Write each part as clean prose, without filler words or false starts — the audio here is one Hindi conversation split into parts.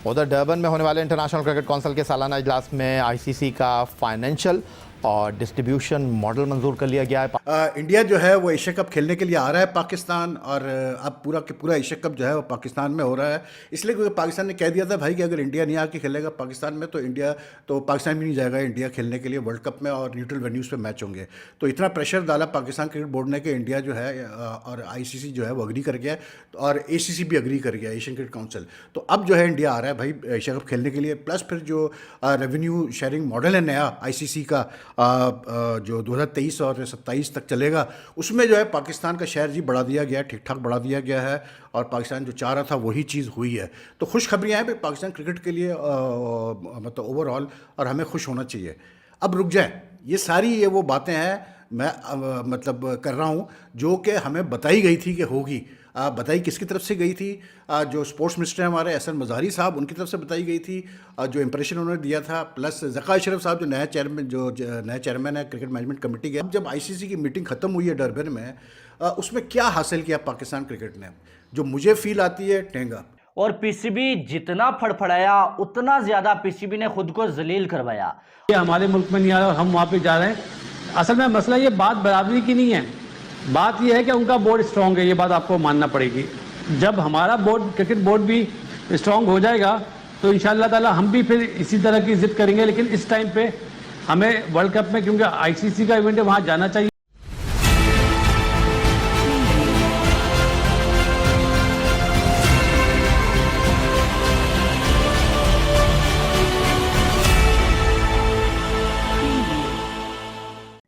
उधर डरबन में होने वाले इंटरनेशनल क्रिकेट काउंसिल के सालाना इजलास में आईसीसी का फाइनेंशियल और डिस्ट्रीब्यूशन मॉडल मंजूर कर लिया गया है। इंडिया जो है वो एशिया कप खेलने के लिए आ रहा है पाकिस्तान, और अब पूरा के पूरा एशिया कप जो है वो पाकिस्तान में हो रहा है। इसलिए क्योंकि पाकिस्तान ने कह दिया था भाई कि अगर इंडिया नहीं आके खेलेगा पाकिस्तान में तो पाकिस्तान भी नहीं जाएगा इंडिया खेलने के लिए वर्ल्ड कप में, और न्यूट्रल वेन्यूज़ पे मैच होंगे। तो इतना प्रेशर डाला पाकिस्तान क्रिकेट बोर्ड ने कि इंडिया जो है और आईसीसी जो है वो अग्री कर गया, और एसीसी भी अग्री कर गया, एशियन क्रिकेट काउंसिल। तो अब जो है इंडिया आ रहा है भाई एशिया कप खेलने के लिए। प्लस फिर जो रेवेन्यू शेयरिंग मॉडल है नया आईसीसी का, जो 2023 और 27 तक चलेगा, उसमें जो है पाकिस्तान का शेयर जी बढ़ा दिया गया है, ठीक ठाक बढ़ा दिया गया है, और पाकिस्तान जो चाह रहा था वही चीज़ हुई है। तो खुशखबरियाँ हैं भाई पाकिस्तान क्रिकेट के लिए, मतलब ओवरऑल, और हमें खुश होना चाहिए। अब रुक जाए, ये सारी वो बातें हैं मैं मतलब कर रहा हूँ जो कि हमें बताई गई थी कि होगी। बताई किसकी तरफ से गई थी? जो स्पोर्ट्स मिनिस्टर हैं हमारे एहसन मज़ारी साहब, उनकी तरफ से बताई गई थी, जो इंप्रेशन उन्होंने दिया था। प्लस ज़का अशरफ साहब जो नया चेयरमैन है क्रिकेट मैनेजमेंट कमेटी के। अब जब आईसीसी की मीटिंग ख़त्म हुई है डरबन में, उसमें क्या हासिल किया पाकिस्तान क्रिकेट ने, जो मुझे फील आती है टेंगा। और पीसीबी जितना फड़फड़ाया उतना ज्यादा पीसीबी ने खुद को जलील करवाया। ये हमारे मुल्क में नहीं आ रहा और हम वहाँ पे जा रहे हैं। असल में मसला ये बात बराबरी की नहीं है, बात ये है कि उनका बोर्ड स्ट्रांग है, ये बात आपको मानना पड़ेगी। जब हमारा बोर्ड, क्रिकेट बोर्ड भी स्ट्रांग हो जाएगा तो इंशाअल्लाह ताला हम भी फिर इसी तरह की जिद करेंगे। लेकिन इस टाइम पे हमें वर्ल्ड कप में, क्योंकि आईसीसी का इवेंट है, वहाँ जाना चाहिए।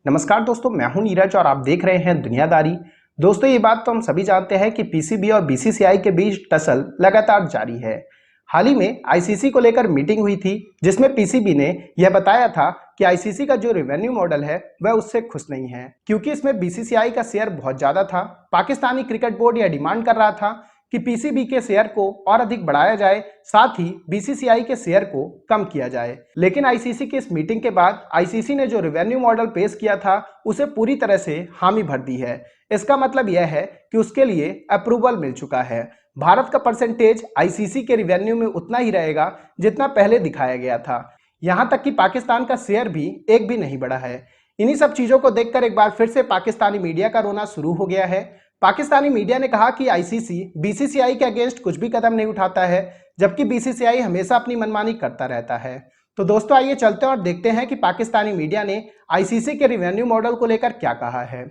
नमस्कार दोस्तों, मैं हूं नीरज और आप देख रहे हैं दुनियादारी। दोस्तों, ये बात तो हम सभी जानते हैं कि पीसीबी और बीसीसीआई के बीच टसल लगातार जारी है। हाल ही में आईसीसी को लेकर मीटिंग हुई थी, जिसमें पीसीबी ने यह बताया था कि आईसीसी का जो रेवेन्यू मॉडल है वह उससे खुश नहीं है, क्योंकि इसमें बीसीसीआई का शेयर बहुत ज्यादा था। पाकिस्तानी क्रिकेट बोर्ड यह डिमांड कर रहा था कि पीसीबी के शेयर को और अधिक बढ़ाया जाए, साथ ही बीसीसीआई के शेयर को कम किया जाए। लेकिन आईसीसी की इस मीटिंग के बाद आईसीसी ने जो रेवेन्यू मॉडल पेश किया था उसे पूरी तरह से हामी भर दी है। इसका मतलब यह है कि उसके लिए अप्रूवल मिल चुका है। भारत का परसेंटेज आईसीसी के रेवेन्यू में उतना ही रहेगा जितना पहले दिखाया गया था। यहाँ तक कि पाकिस्तान का शेयर भी एक भी नहीं बढ़ा है। इन्हीं सब चीजों को देखकर एक बार फिर से पाकिस्तानी मीडिया का रोना शुरू हो गया है। पाकिस्तानी मीडिया ने कहा कि आईसीसी बीसीसीआई के अगेंस्ट कुछ भी कदम नहीं उठाता है, जबकि बीसीसीआई हमेशा अपनी मनमानी करता रहता है। तो दोस्तों, आइए चलते हैं और देखते हैं कि पाकिस्तानी मीडिया ने आईसीसी के रेवेन्यू मॉडल को लेकर क्या कहा है।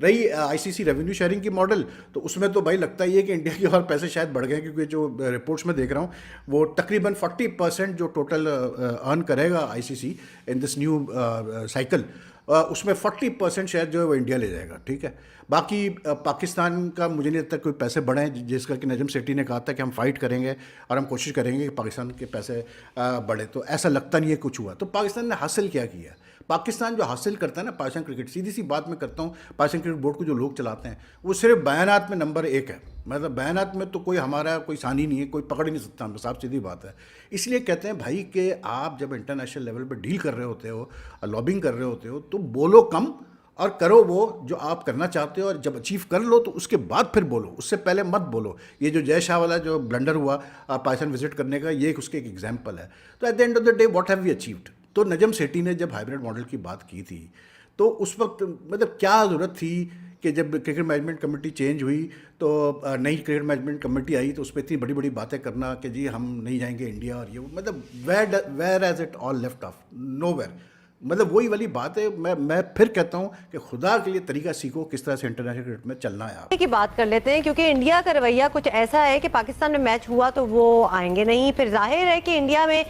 रही आईसीसी रेवेन्यू शेयरिंग की मॉडल, तो उसमें तो भाई लगता ही है कि इंडिया के और पैसे शायद बढ़ गए, क्योंकि जो रिपोर्ट्स में देख रहा हूँ वो तकरीबन 40% जो टोटल अर्न करेगा ICC in this new cycle, उसमें 40% शायद जो है वो इंडिया ले जाएगा। ठीक है, बाकी पाकिस्तान का मुझे नहीं लगता कोई पैसे बढ़े हैं, जिसका कि नजम सेठी ने कहा था कि हम फाइट करेंगे और हम कोशिश करेंगे कि पाकिस्तान के पैसे बढ़े। तो ऐसा लगता नहीं है कुछ हुआ। तो पाकिस्तान ने हासिल क्या किया? पाकिस्तान जो हासिल करता है ना पाकिस्तान क्रिकेट, सीधी सी बात मैं करता हूँ, पाकिस्तान क्रिकेट बोर्ड को जो लोग चलाते हैं वो सिर्फ बयानात में नंबर 1 है। मतलब बयानात में तो कोई हमारा कोई सानी नहीं है, कोई पकड़ ही नहीं सकता, हम साफ सीधी बात है। इसलिए कहते हैं भाई कि आप जब इंटरनेशनल लेवल पर डील कर रहे होते हो, लॉबिंग कर रहे होते हो, तो बोलो कम और करो वो जो आप करना चाहते हो, और जब अचीव कर लो तो उसके बाद फिर बोलो, उससे पहले मत बोलो। ये जो जय शाह वाला जो ब्लंडर हुआ पाकिस्तान विजिट करने का, ये उसके एक एग्जाम्पल है। तो at the end of the day what have we achieved? तो नजम सेठी ने जब हाइब्रिड मॉडल की बात की थी, तो उस वक्त मतलब क्या ज़रूरत थी कि जब क्रिकेट मैनेजमेंट कमेटी चेंज हुई तो नई क्रिकेट मैनेजमेंट कमेटी आई, तो उस पर इतनी बड़ी बड़ी बातें करना कि जी हम नहीं जाएंगे इंडिया और ये, मतलब where has it all left off? Nowhere. मतलब वही वाली बात है। मैं फिर कहता हूँ कि खुदा के लिए तरीका सीखो किस तरह से इंटरनेशनल क्रिकेट में चलना है। आप की बात कर लेते हैं, क्योंकि इंडिया का रवैया कुछ ऐसा है कि पाकिस्तान में मैच हुआ तो वो आएंगे नहीं, फिर जाहिर है कि इंडिया में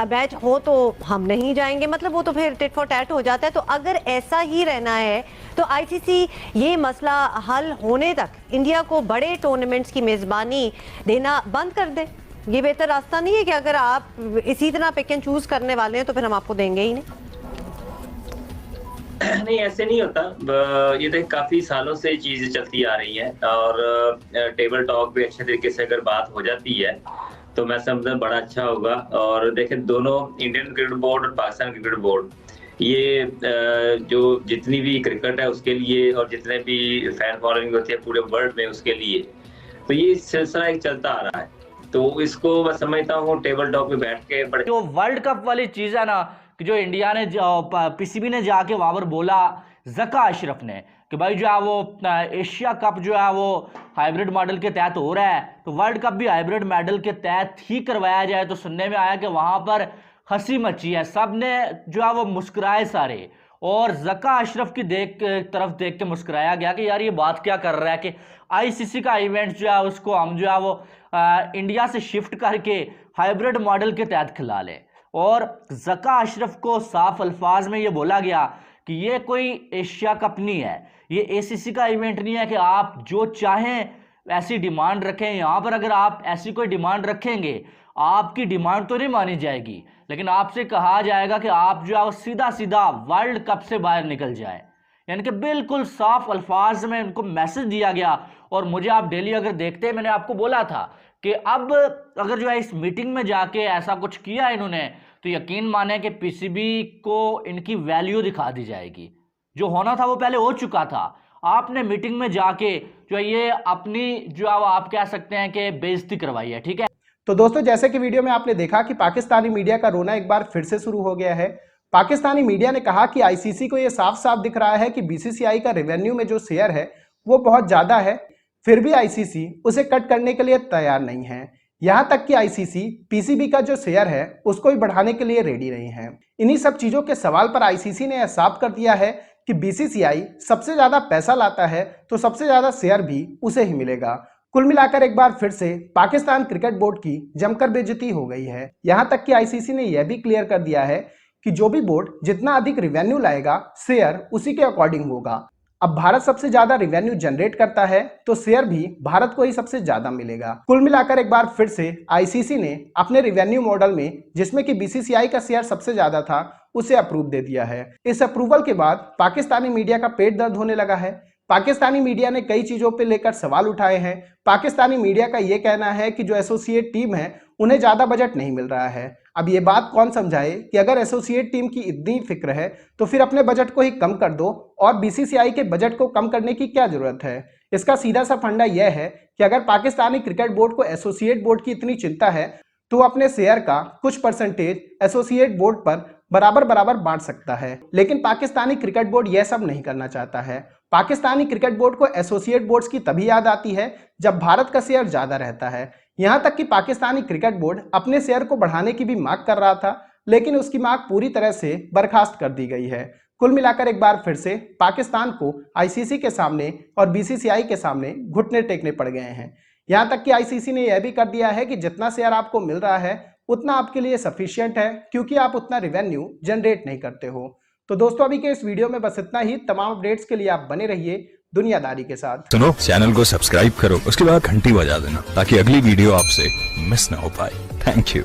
मैच हो तो हम नहीं जाएंगे, मतलब वो तो फिर टिट फॉर टैट हो जाता है। तो अगर ऐसा ही रहना है तो आईसीसी ये मसला हल होने तक इंडिया को बड़े टूर्नामेंट्स की मेजबानी देना बंद कर दे। ये बेहतर रास्ता नहीं है कि अगर आप इसी तरह पिक एंड चूज करने वाले हैं तो फिर हम आपको देंगे ही नहीं। नहीं, ऐसे नहीं होता। ये तो काफी सालों से चीजें चलती आ रही हैं, और टेबल टॉक भी अच्छे तरीके से अगर बात हो जाती है तो मैं समझता बड़ा अच्छा होगा। और देखें, दोनों इंडियन क्रिकेट बोर्ड और पाकिस्तान क्रिकेट बोर्ड, ये जो जितनी भी क्रिकेट है उसके लिए और जितने भी फैन फॉलोइंग होती है पूरे वर्ल्ड में उसके लिए, तो ये सिलसिला एक चलता आ रहा है। तो इसको मैं समझता हूँ टेबल टॉक पे बैठ के बड़े जो वर्ल्ड कप वाली चीज है ना, कि जो इंडिया ने पीसीबी ने जाके वहां पर बोला जका अशरफ ने कि भाई जो है वो एशिया कप जो है वो हाइब्रिड मॉडल के तहत हो रहा है, तो वर्ल्ड कप भी हाइब्रिड मॉडल के तहत ही करवाया जाए। तो सुनने में आया कि वहां पर हंसी मची है, सब ने जो है वो मुस्कुराए सारे, और जका अशरफ की तरफ देख के मुस्कुराया गया कि यार ये बात क्या कर रहा है कि आईसीसी का इवेंट जो है उसको हम जो है वो इंडिया से शिफ्ट करके हाइब्रिड मॉडल के तहत खिला लें। और जका अशरफ को साफ अल्फाज में ये बोला गया कि ये कोई एशिया कप नहीं है, ये एसीसी का इवेंट नहीं है कि आप जो चाहें ऐसी डिमांड रखें। यहाँ पर अगर आप ऐसी कोई डिमांड रखेंगे, आपकी डिमांड तो नहीं मानी जाएगी, लेकिन आपसे कहा जाएगा कि आप जो है सीधा सीधा वर्ल्ड कप से बाहर निकल जाए। यानी कि बिल्कुल साफ अल्फाज में उनको मैसेज दिया गया। और मुझे आप डेली अगर देखते हैं, मैंने आपको बोला था कि अब अगर जो है इस मीटिंग में जाके ऐसा कुछ किया इन्होंने, तो यकीन माने कि पीसीबी को इनकी वैल्यू दिखा दी जाएगी। जो होना था वो पहले हो चुका था। आपने मीटिंग में जाके जो ये अपनी जो है आप कह सकते हैं कि बेइज्जती करवाई है, ठीक है। तो दोस्तों, जैसे कि वीडियो में आपने देखा कि पाकिस्तानी मीडिया का रोना एक बार फिर से शुरू हो गया है। पाकिस्तानी मीडिया ने कहा कि आईसीसी को यह साफ साफ दिख रहा है कि बीसीसीआई का रेवेन्यू में जो शेयर है वो बहुत ज्यादा है, फिर भी आईसीसी उसे कट करने के लिए तैयार नहीं है। यहां तक कि आईसीसी पीसीबी का जो शेयर है उसको भी बढ़ाने के लिए रेडी नहीं है। इन्हीं सब चीजों के सवाल पर आईसीसी ने यह साफ कर दिया है कि बीसीसीआई सबसे ज्यादा पैसा लाता है तो सबसे ज्यादा शेयर भी उसे ही मिलेगा। कुल मिलाकर एक बार फिर से पाकिस्तान क्रिकेट बोर्ड की जमकर बेइज्जती हो गई है। यहां तक कि आईसीसी ने यह भी क्लियर कर दिया है कि जो भी बोर्ड जितना अधिक रिवेन्यू लाएगा, शेयर उसी के अकॉर्डिंग होगा। अब भारत सबसे ज्यादा रिवेन्यू जनरेट करता है तो शेयर भी भारत को ही सबसे ज्यादा मिलेगा। कुल मिलाकर एक बार फिर से आईसीसी ने अपने रिवेन्यू मॉडल में, जिसमें कि बीसीसीआई का शेयर सबसे ज्यादा था, उसे अप्रूव दे दिया है। इस अप्रूवल के बाद पाकिस्तानी मीडिया का पेट दर्द होने लगा है। पाकिस्तानी मीडिया ने कई चीजों पर लेकर सवाल उठाए हैं। पाकिस्तानी मीडिया का यह कहना है कि जो एसोसिएट टीम है उन्हें ज्यादा बजट नहीं मिल रहा है। अब ये बात कौन समझाए कि अगर एसोसिएट टीम की इतनी फिक्र है तो फिर अपने बजट को ही कम कर दो, और बीसीसीआई के बजट को कम करने की क्या जरूरत है। इसका सीधा सा फंडा यह है कि अगर पाकिस्तानी क्रिकेट बोर्ड को एसोसिएट बोर्ड की इतनी चिंता है तो अपने शेयर का कुछ परसेंटेज एसोसिएट बोर्ड पर बराबर बराबर बांट सकता है। लेकिन पाकिस्तानी क्रिकेट बोर्ड यह सब नहीं करना चाहता है। पाकिस्तानी क्रिकेट बोर्ड को एसोसिएट बोर्ड्स की तभी याद आती है जब भारत का शेयर ज्यादा रहता है। यहां तक कि पाकिस्तानी क्रिकेट बोर्ड अपने शेयर को बढ़ाने की भी मांग कर रहा था, लेकिन उसकी मांग पूरी तरह से बर्खास्त कर दी गई है। कुल मिलाकर एक बार फिर से पाकिस्तान को आईसीसी के सामने और बीसीसीआई के सामने घुटने टेकने पड़ गए हैं। यहां तक कि आईसीसी ने यह भी कर दिया है कि जितना शेयर आपको मिल रहा है उतना आपके लिए सफिशिएंट है, क्योंकि आप उतना रिवेन्यू जनरेट नहीं करते हो। तो दोस्तों, अभी के इस वीडियो में बस इतना ही। तमाम अपडेट्स के लिए आप बने रहिए दुनियादारी के साथ। सुनो, चैनल को सब्सक्राइब करो, उसके बाद घंटी बजा देना ताकि अगली वीडियो आपसे मिस ना हो पाए। Thank you.